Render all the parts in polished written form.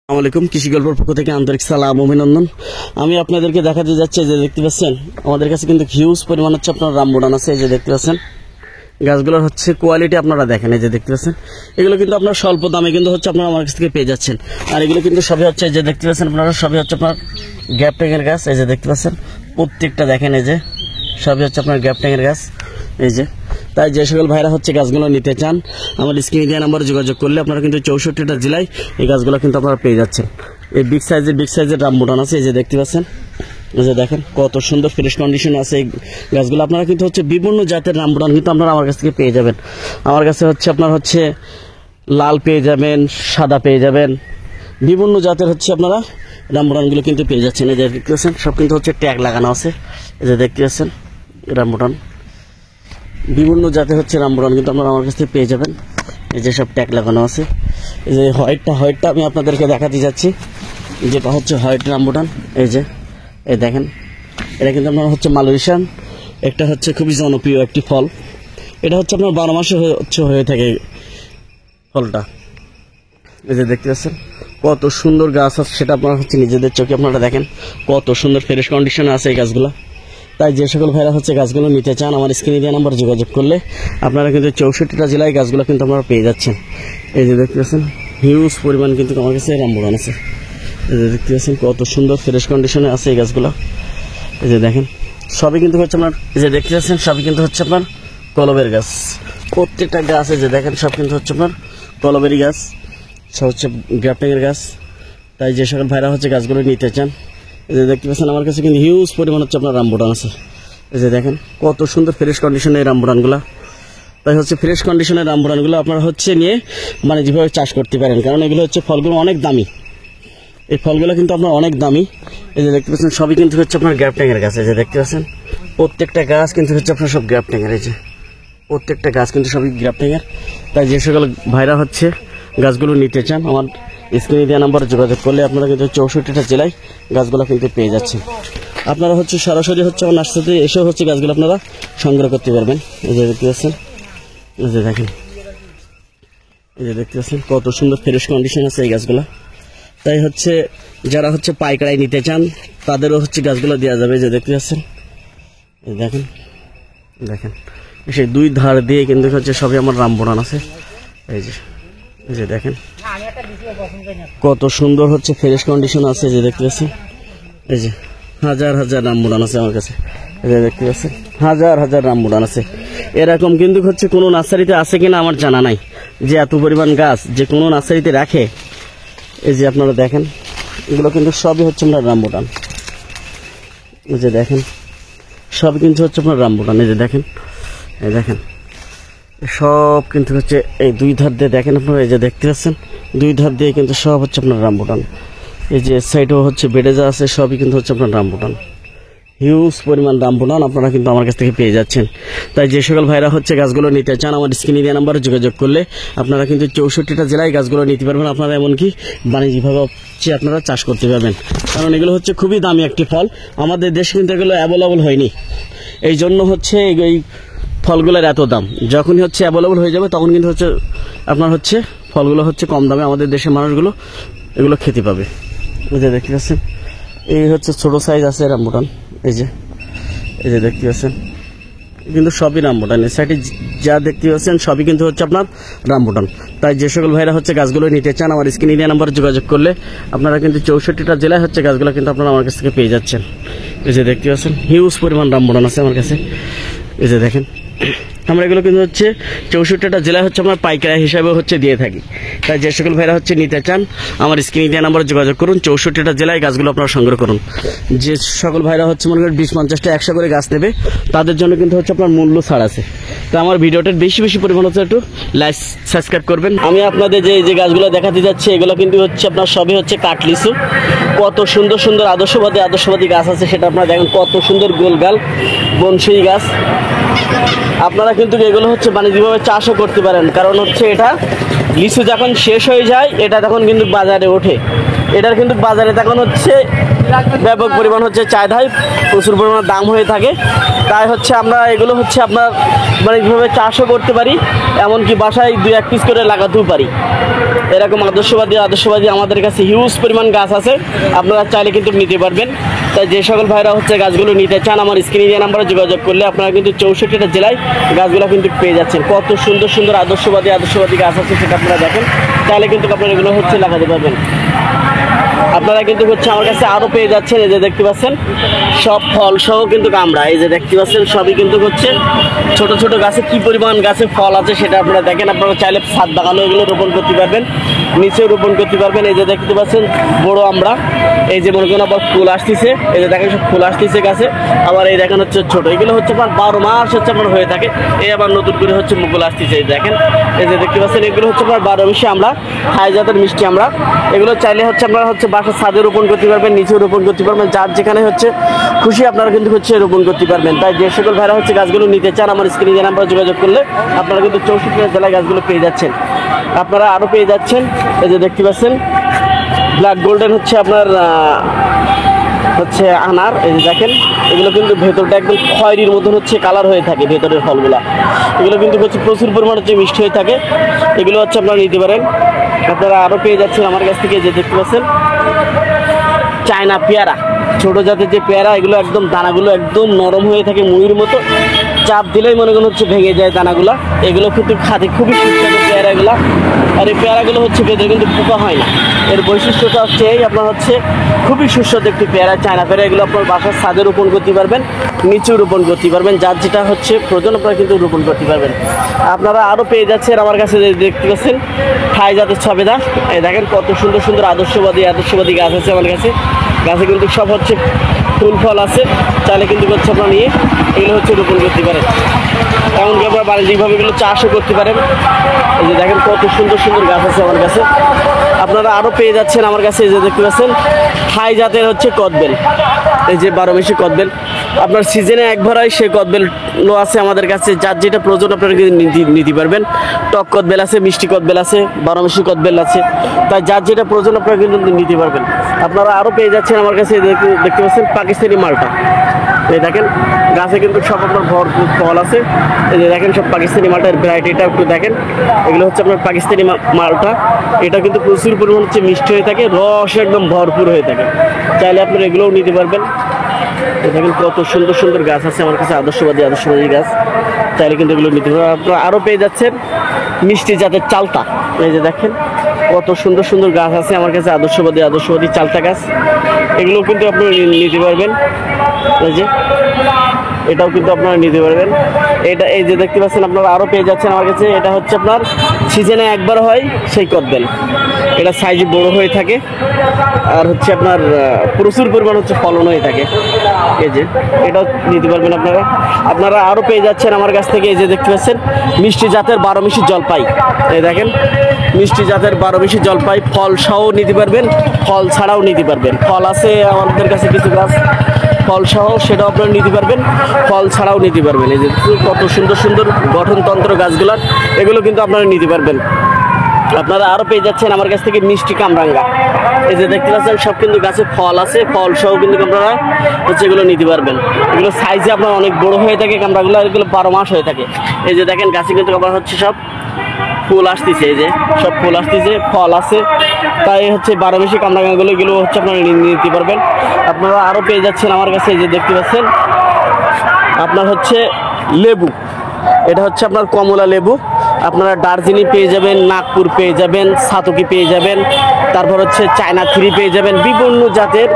আসসালামু আলাইকুম। কৃষি গল্পের পক্ষ থেকে আন্তরিক সালাম অভিনন্দন। আমি আপনাদেরকে দেখাতে যাচ্ছি, যে দেখতে পাচ্ছেন আমাদের কাছে কিন্তু হিউজ পরিমাণ হচ্ছে আপনার রামবুটান আছে। এই যে দেখতে পাচ্ছেন গাছগুলোর হচ্ছে কোয়ালিটি আপনারা দেখেন। এই যে দেখতে পাচ্ছেন এগুলো কিন্তু আপনার স্বল্প দামে কিন্তু হচ্ছে আপনারা আমার কাছ থেকে পেয়ে যাচ্ছেন। আর এগুলো কিন্তু সবই হচ্ছে, যে দেখতে পাচ্ছেন আপনারা, সবই হচ্ছে আপনার গ্যাপ ট্যাঙের গাছ। এই যে দেখতে পাচ্ছেন প্রত্যেকটা দেখেন, এই যে সবই হচ্ছে আপনার গ্যাপ ট্যাঙের গাছ। এই যে তাই যে সকল ভাইরা হচ্ছে গাছগুলো নিতে চান, আমার স্ক্রিনে দেওয়া নাম্বারে যোগাযোগ করলে আপনারা কিন্তু 64টা জেলায় এই গাছগুলো কিন্তু আপনারা পেয়ে যাচ্ছেন। এই বিগ সাইজের রামবুটান আছে। এই যে দেখতে পাচ্ছেন, এই যে দেখেন কত সুন্দর ফ্রেশ কন্ডিশন আছে এই গাছগুলো। আপনারা কিন্তু হচ্ছে বিভিন্ন জাতের রামবুটান কিন্তু আপনারা আমার কাছ থেকে পেয়ে যাবেন। আমার কাছে হচ্ছে আপনার হচ্ছে লাল পেয়ে যাবেন, সাদা পেয়ে যাবেন, বিভিন্ন জাতের হচ্ছে আপনারা রামবুটানগুলো কিন্তু পেয়ে যাচ্ছেন। এই যে দেখতে পাচ্ছেন সব কিন্তু হচ্ছে ট্যাগ লাগানো আছে। এই যে দেখতে পাচ্ছেন রামবুটান, বিভিন্ন জাতের হচ্ছে রামবুটান কিন্তু আপনারা আমার কাছ থেকে পেয়ে যাবেন। এই যে সব ট্যাগ লাগানো আছে। এই যে হোয়াইটটা আমি আপনাদেরকে দেখাতে যাচ্ছি, যেটা হচ্ছে হোয়াইট রামবুটান। এই যে এই দেখেন, এটা কিন্তু আপনার হচ্ছে মালয়েশিয়ান, একটা হচ্ছে খুবই জনপ্রিয় একটি ফল। এটা হচ্ছে আপনার 12 মাসে হয়ে থাকে ফলটা। এই যে দেখতে পাচ্ছেন কত সুন্দর গাছ আছে, সেটা আপনারা হচ্ছে নিজেদের চোখে আপনারা দেখেন কত সুন্দর ফ্রেশ কন্ডিশনে আছে এই গাছগুলো। তাই যে সকল ভাইরা হচ্ছে গাছগুলো নিতে চান, আমার স্ক্রিনে দেওয়া নাম্বার যোগাযোগ করলে আপনারা কিন্তু 64টা জেলায় গাছগুলো কিন্তু আপনারা পেয়ে যাচ্ছেন। এই যে দেখতে পাচ্ছেন হিউজ পরিমাণ কিন্তু আমার কাছে রামবুটান আছে। এই যে দেখতে পাচ্ছেন কত সুন্দর ফ্রেশ কন্ডিশনে আছে এই গাছগুলো। এই যে দেখেন সবই কিন্তু হচ্ছে আপনার, এই যে দেখতে পাচ্ছেন সবই কিন্তু হচ্ছে আপনার কলবের গাছ। প্রত্যেকটা গাছ এই যে দেখেন সব কিন্তু হচ্ছে আপনার কলবেরই গাছ, সব হচ্ছে গ্রাফটিংয়ের গাছ। তাই যে সকল ভাইরা হচ্ছে গাছগুলো নিতে চান, এই যে দেখতে পাচ্ছেন আমার কাছে কিন্তু হিউজ পরিমাণ হচ্ছে আপনার রামবুটান আছে। এই যে দেখেন কত সুন্দর ফ্রেশ কন্ডিশনের রামবুটানগুলো। তাই হচ্ছে ফ্রেশ কন্ডিশনের রামবুটানগুলো আপনারা হচ্ছে নিয়ে মানে যেভাবে চাষ করতে পারেন, কারণ এগুলো হচ্ছে ফলগুলো অনেক দামি। এই ফলগুলো কিন্তু আপনার অনেক দামি। এই যে দেখতে পাচ্ছেন সবই কিন্তু হচ্ছে আপনার গ্যাপ ট্যাঙের গাছ। এই যে দেখতে পাচ্ছেন প্রত্যেকটা গাছ কিন্তু হচ্ছে আপনার সব গ্যাপ ট্যাঙের। এই যে প্রত্যেকটা গাছ কিন্তু সবই গ্যাপ ট্যাঙের। তাই যে সকল ভাইরা হচ্ছে গাছগুলো নিতে চান, আমার স্ক্রিনে দেওয়া নাম্বারে যোগাযোগ করলে আপনারা কিন্তু 64টা জেলায় গাছগুলো কিন্তু পেয়ে যাচ্ছেন। আপনারা হচ্ছে সরাসরি হচ্ছে আমার নার্সারিতে এসেও হচ্ছে গাছগুলো আপনারা সংগ্রহ করতে পারবেন। এই যে দেখতে পাচ্ছেন, এই যে দেখেন, এই যে দেখতে পাচ্ছেন কত সুন্দর ফ্রেশ কন্ডিশন আছে এই গাছগুলো। তাই হচ্ছে যারা হচ্ছে পাইকারি নিতে চান তাদেরও হচ্ছে গাছগুলো দেওয়া যাবে। যে দেখতে পাচ্ছেন দেখেন, দেখেন সেই দুই ধার দিয়ে কিন্তু হচ্ছে সবই আমার রামবুটান আছে। এই যে দেখেন কত সুন্দর হচ্ছে ফ্রেশ কন্ডিশন আছে। যে দেখতে পাচ্ছেন এই যে হাজার হাজার রামবুটান আছে আমার কাছে। এই যে দেখতে পাচ্ছেন হাজার হাজার রামবুটান আছে। এরকম কিন্তু হচ্ছে কোনো নার্সারিতে আছে কিনা আমার জানা নাই, যে এত পরিমাণ গাছ যে কোনো নার্সারিতে রাখে। এই যে আপনারা দেখেন এগুলো কিন্তু সবই হচ্ছে আপনার রামবুটান। এই যে দেখেন সবই কিন্তু হচ্ছে আপনার রামবুটান। এই যে দেখেন, এই দেখেন সব কিন্তু হচ্ছে এই দুই ধার দিয়ে দেখেন আপনারা, এই যে দেখতে পাচ্ছেন দুই ধার দিয়ে কিন্তু সব হচ্ছে আপনার রামবুটান। এই যে সাইডেও হচ্ছে বেড়ে যা আছে সবই কিন্তু হচ্ছে আপনার রামবুটান। হিউজ পরিমাণ রামবুটান আপনারা কিন্তু আমার কাছ থেকে পেয়ে যাচ্ছেন। তাই যে সকল ভাইরা হচ্ছে গাছগুলো নিতে চান, আমার স্ক্রিনে দেওয়া নাম্বারে যোগাযোগ করলে আপনারা কিন্তু 64টা জেলায় গাছগুলো নিতে পারবেন। আপনারা এমনকি বাণিজ্যিকভাবে হচ্ছে আপনারা চাষ করতে পারবেন, কারণ এগুলো হচ্ছে খুবই দামি একটি ফল। আমাদের দেশে কিন্তু এগুলো অ্যাভেলেবল হয়নি, এই জন্য হচ্ছে এই ফলগুলোর এত দাম। যখনই হচ্ছে অ্যাভেলেবল হয়ে যাবে তখন কিন্তু হচ্ছে আপনার হচ্ছে ফলগুলো হচ্ছে কম দামে আমাদের দেশের মানুষগুলো এগুলো খেতে পাবে। এই যে দেখতে পাচ্ছেন এই হচ্ছে ছোট সাইজ আছে রামবুটান। এই যে দেখতে পাচ্ছেন কিন্তু সবই রামবুটান। এই সাইডে যা দেখতে পাচ্ছেন সবই কিন্তু হচ্ছে আপনার রামবুটান। তাই যে সকল ভাইরা হচ্ছে গাছগুলো নিতে চান, আমার স্ক্রিনে দেওয়া নাম্বারে যোগাযোগ করলে আপনারা কিন্তু 64টা জেলায় হচ্ছে গাছগুলো কিন্তু আপনারা আমার কাছ থেকে পেয়ে যাচ্ছেন। এই যে দেখতে পাচ্ছেন হিউজ পরিমাণ রামবুটান আছে আমার কাছে। এই যে দেখেন আমরা এগুলো কিন্তু হচ্ছে 64টা জেলায় হচ্ছে আমরা পাইকারি হিসাবে হচ্ছে দিয়ে থাকি। তাই যে সকল ভাইরা হচ্ছে নিতে চান, আমার স্ক্রিনে দেওয়া নাম্বারে যোগাযোগ করুন। 64টা জেলায় গাছগুলো আপনারা সংগ্রহ করুন। যে সকল ভাইরা হচ্ছে মনে করেন 20-50টা 100 করে গাছ নেবে, তাদের জন্য কিন্তু হচ্ছে আপনার মূল্য ছাড় আছে। তো আমার ভিডিওটার বেশি পরিমাণ হচ্ছে একটু লাইক সাবস্ক্রাইব করবেন। আমি আপনাদের যে গাছগুলো দেখাতে যাচ্ছি এগুলো কিন্তু হচ্ছে আপনার সবই হচ্ছে কাঠলিচু। কত সুন্দর সুন্দর আদর্শবাদী গাছ আছে সেটা আপনারা দেখেন, কত সুন্দর গোলগাল বনশী গাছ। আপনারা কিন্তু এগুলো হচ্ছে বাণিজ্যিকভাবে চাষও করতে পারেন, কারণ হচ্ছে এটা লিচু যখন শেষ হয়ে যায় এটা তখন কিন্তু বাজারে ওঠে। এটার কিন্তু বাজারে তখন হচ্ছে ব্যাপক পরিমাণ হচ্ছে চাহিদায়, প্রচুর পরিমাণ দাম হয়ে থাকে। তাই হচ্ছে আমরা এগুলো হচ্ছে আপনার বাণিজ্যিকভাবে চাষও করতে পারি, এমনকি বাসায় 2-1 পিস করে লাগাতেও পারি। এরকম আদর্শবাদী আমাদের কাছে হিউজ পরিমাণ গাছ আছে, আপনারা চাইলে কিন্তু নিতে পারবেন। তাই যে সকল ভাইরা হচ্ছে গাছগুলো নিতে চান, আমার স্ক্রিনে দেওয়া নাম্বারে যোগাযোগ করলে আপনারা কিন্তু 64টা জেলায় গাছগুলো কিন্তু পেয়ে যাচ্ছেন। কত সুন্দর সুন্দর আদর্শবাদী গাছ আছে সেটা আপনারা দেখেন, তাহলে কিন্তু আপনারা এগুলো হচ্ছে লাগাতে পারবেন। আপনারা কিন্তু হচ্ছে আমার কাছে আরও পেয়ে যাচ্ছেন, এই যে দেখতে পাচ্ছেন সব ফল সহ কিন্তু আমরা, এই যে দেখতে পাচ্ছেন সবই কিন্তু হচ্ছে ছোট ছোট গাছে কি পরিমাণ গাছে ফল আছে সেটা আপনারা দেখেন। আপনারা চাইলে ছাদ বাগানও এগুলো রোপণ করতে পারবেন, নিচেও রোপণ করতে পারবেন। এই যে দেখতে পাচ্ছেন বড় আমরা, এই যে মনে করেন আবার ফুল আসতেছে, এই যে দেখেন সব ফুল আসতেছে গাছে। আবার এই দেখেন হচ্ছে ছোট, এগুলো হচ্ছে আপনার 12 মাস হচ্ছে আপনার হয়ে থাকে। এই আবার নতুন করে হচ্ছে মুকুল আসতেছে, এই দেখেন এই যে দেখতে পাচ্ছেন এগুলো হচ্ছে আপনার 12 মাসে আমরা হাই জাতের মিষ্টি আমরা। এগুলো চাইলে হচ্ছে আপনারা হচ্ছে বাসার ছাদে রোপণ করতে পারবেন, নিচেও রোপণ করতে পারবেন, যার যেখানে হচ্ছে খুশি আপনারা কিন্তু হচ্ছে রোপণ করতে পারবেন। তাই যে সকল ভাইরা হচ্ছে গাছগুলো নিতে চান, আমার স্ক্রিনে নাম্বারে যোগাযোগ করলে আপনারা কিন্তু 64 জেলায় গাছগুলো পেয়ে যাচ্ছেন। আপনারা আরও পেয়ে যাচ্ছেন, এই যে দেখতে পাচ্ছেন ব্ল্যাক গোল্ডেন হচ্ছে আপনার হচ্ছে আনার, এই যে দেখেন এগুলো কিন্তু ভেতরটা একদম খয়েরির মতন হচ্ছে কালার হয়ে থাকে ভেতরের ফলগুলা। এগুলো কিন্তু হচ্ছে প্রচুর পরিমাণ হচ্ছে মিষ্টি হয়ে থাকে, এগুলো হচ্ছে আপনারা নিতে পারেন। আপনারা আরও পেয়ে যাচ্ছেন আমার কাছ থেকে, যে দেখতে পাচ্ছেন চায়না পেয়ারা, ছোট জাতের যে পেয়ারা, এগুলো একদম দানাগুলো একদম নরম হয়ে থাকে মুড়ির মতো, চাপ দিলেই মনে করেন হচ্ছে ভেঙে যায় দানাগুলো। এগুলো কিন্তু খাতে খুবই সুস্বাদু পেয়ারাগুলো, আর এই পেয়ারাগুলো হচ্ছে ভেতরে কিন্তু পোকা হয় না। এর বৈশিষ্ট্যটা হচ্ছে এই আপনার হচ্ছে খুবই সুস্বাদু একটি পেয়ারা, চায়না পেয়ারা। এগুলো আপনার বাসার ছাদে রোপণ করতে পারবেন, নিচেও রোপণ করতে পারবেন, যার যেটা হচ্ছে প্রয়োজন আপনারা কিন্তু রোপণ করতে পারবেন। আপনারা আরও পেয়ে যাচ্ছেন আমার কাছে, দেখতে পাচ্ছেন থাই জাতের সবেদা। এই দেখেন কত সুন্দর সুন্দর আদর্শবাদী গাছ আছে আমার কাছে। গাছে কিন্তু সব হচ্ছে ফুল ফল আছে, চাইলে কিন্তু হচ্ছে আপনারা নিয়ে এগুলো হচ্ছে রোপণ করতে পারেন। এমনকি আপনারা বাণিজ্যিকভাবে এগুলো চাষও করতে পারেন। এই যে দেখেন কত সুন্দর সুন্দর গাছ আছে আমার কাছে। আপনারা আরও পেয়ে যাচ্ছেন আমার কাছে, এই যে দেখতে পাচ্ছেন থাই জাতের হচ্ছে কদবেল, এই যে 12 মাসি কদবেল। আপনার সিজনে একবার হয় সেই কদবেলও আছে আমাদের কাছে, যার যেটা প্রয়োজন আপনারা নিতে পারবেন। টক কদবেল আছে, মিষ্টি কদবেল আছে, 12 মাসি কদবেল আছে, তাই যার যেটা প্রয়োজন আপনারা কিন্তু নিতে পারবেন। আপনারা আরও পেয়ে যাচ্ছেন আমার কাছে, দেখতে পাচ্ছেন পাকিস্তানি মালটা। এই দেখেন গাছে কিন্তু সব আপনার ভরপুর ফল আছে। এই যে দেখেন সব পাকিস্তানি মালটার ভ্যারাইটিটা একটু দেখেন, এগুলো হচ্ছে আপনার পাকিস্তানি মালটা। এটা কিন্তু প্রচুর পরিমাণ হচ্ছে মিষ্টি হয়ে থাকে, রস একদম ভরপুর হয়ে থাকে, চাইলে আপনারা এগুলোও নিতে পারবেন। দেখেন কত সুন্দর সুন্দর গাছ আছে আমার কাছে, আদর্শবাদী গাছ, চাইলে কিন্তু এগুলো নিতে পারবেন। আপনারা আরও পেয়ে যাচ্ছেন মিষ্টি জাতের চালতা। এই যে দেখেন কত সুন্দর সুন্দর গাছ আছে আমার কাছে, আদর্শবাদী চালতা গাছ। এগুলো কিন্তু আপনারা নিতে পারবেন। এই যে এটাও কিন্তু আপনারা নিতে পারবেন। এটা এই যে দেখতে পাচ্ছেন আপনারা আরও পেয়ে যাচ্ছেন আমার কাছে, এটা হচ্ছে আপনার সিজনে একবার হয় সেই কদবেল। এটা সাইজ বড় হয়ে থাকে, আর হচ্ছে আপনার প্রচুর পরিমাণ হচ্ছে ফলন হয়ে থাকে। এই যে এটাও নিতে পারবেন আপনারা আরও পেয়ে যাচ্ছেন আমার কাছ থেকে, এই যে দেখতে পাচ্ছেন মিষ্টি জাতের 12 মাসি জলপাই। এই দেখেন মিষ্টি জাতের 12 মাসি জলপাই, ফল সহ নিতে পারবেন, ফল ছাড়াও নিতে পারবেন। ফল আছে আমাদের কাছে কিছু গাছ ফল সহ, সেটাও আপনারা নিতে পারবেন, ফল ছাড়াও নিতে পারবেন। এই যে কত সুন্দর সুন্দর গঠনতন্ত্র গাছগুলো, এগুলো কিন্তু আপনারা নিতে পারবেন। আপনারা আরও পেয়ে যাচ্ছেন আমার কাছ থেকে মিষ্টি কামরাঙ্গা। এই যে দেখতে পাচ্ছেন সব কিন্তু গাছে ফল আছে, ফল সহ কিন্তু আপনারা হচ্ছে এগুলো নিতে পারবেন। এগুলো সাইজে আপনার অনেক বড় হয়ে থাকে কামরাগুলো, এগুলো 12 মাস হয়ে থাকে। এই যে দেখেন গাছে কিন্তু আপনার হচ্ছে সব ফুল আসতেছে, এই যে সব ফুল আসতেছে, ফল আছে, তাই হচ্ছে 12 মাসি কামরাঙ্গাগুলো এগুলো হচ্ছে আপনারা নিতে পারবেন। আপনারা আরও পেয়ে যাচ্ছেন আমার কাছে, এই যে দেখতে পাচ্ছেন আপনার হচ্ছে লেবু, এটা হচ্ছে আপনার কমলা লেবু। আপনারা দার্জিলিং পেয়ে যাবেন, নাগপুর পেয়ে যাবেন, সাতকি পেয়ে যাবেন, তারপর হচ্ছে চায়না 3 পেয়ে যাবেন, বিভিন্ন জাতের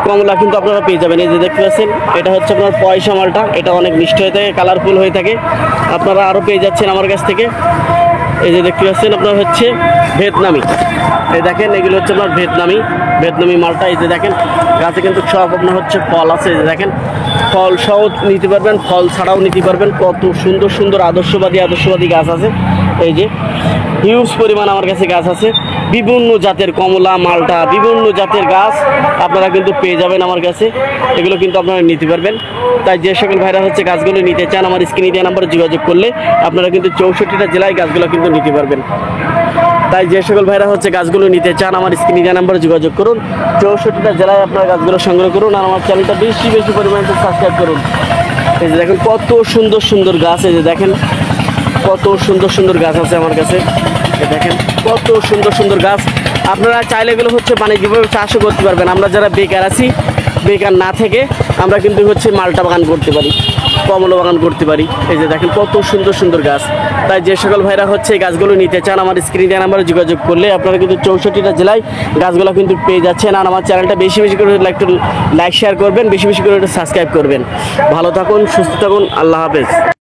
কমলা কিন্তু আপনারা পেয়ে যাবেন। এই যে দেখতে পাচ্ছেন এটা হচ্ছে আপনার পয়সা মালটা, এটা অনেক মিষ্টি হয়ে থাকে, কালারফুল হয়ে থাকে। আপনারা আরও পেয়ে যাচ্ছেন আমার কাছ থেকে, এই যে দেখতে পাচ্ছেন আপনার হচ্ছে ভিয়েতনামি। এই দেখেন এগুলো হচ্ছে আপনার ভিয়েতনামি মালটা। এই যে দেখেন গাছে কিন্তু সব আপনার হচ্ছে ফল আছে, এই যে দেখেন ফল সহ নিতে পারবেন, ফল ছাড়াও নিতে পারবেন। কত সুন্দর সুন্দর আদর্শবাদী গাছ আছে, এই যে হিউজ পরিমাণ আমার কাছে গাছ আছে, বিভিন্ন জাতের কমলা মালটা, বিভিন্ন জাতের গাছ আপনারা কিন্তু পেয়ে যাবেন আমার কাছে, এগুলো কিন্তু আপনারা নিতে পারবেন। তাই যে সকল ভাইরা হচ্ছে গাছগুলো নিতে চান, আমার স্ক্রিনে দেওয়া নাম্বারে যোগাযোগ করলে আপনারা কিন্তু 64টা জেলায় গাছগুলো কিন্তু নিতে পারবেন। তাই যে সকল ভাইরা হচ্ছে গাছগুলো নিতে চান আমার স্ক্রিনে দেওয়া নাম্বারে যোগাযোগ করুন। 64টা জেলায় আপনারা গাছগুলো সংগ্রহ করুন আর আমার চ্যানেলটা বেশি বেশি পরিমাণে সাবস্ক্রাইব করুন। এই যে দেখেন কত সুন্দর সুন্দর গাছ, এই যে দেখেন কত সুন্দর সুন্দর গাছ আছে আমার কাছে। এই দেখেন কত সুন্দর সুন্দর গাছ, আপনারা চাইলে এগুলো হচ্ছে বাণিজ্যিকভাবে চাষও করতে পারবেন। আমরা যারা বেকার আছি, বেকার না থেকে আমরা কিন্তু হচ্ছে মালটা বাগান করতে পারি, কমলা বাগান করতে পারি। এই যে দেখেন কত সুন্দর সুন্দর গাছ। তাই যে সকল ভাইরা হচ্ছে এই গাছগুলো নিতে চান আমার স্ক্রিনে দেওয়া নাম্বারে যোগাযোগ করলে আপনারা কিন্তু 64টা জেলায় গাছগুলো কিন্তু পেয়ে যাচ্ছেন। আর আমার চ্যানেলটা বেশি বেশি করে একটু লাইক শেয়ার করবেন, বেশি বেশি করে একটু সাবস্ক্রাইব করবেন। ভালো থাকুন, সুস্থ থাকুন, আল্লাহ হাফেজ।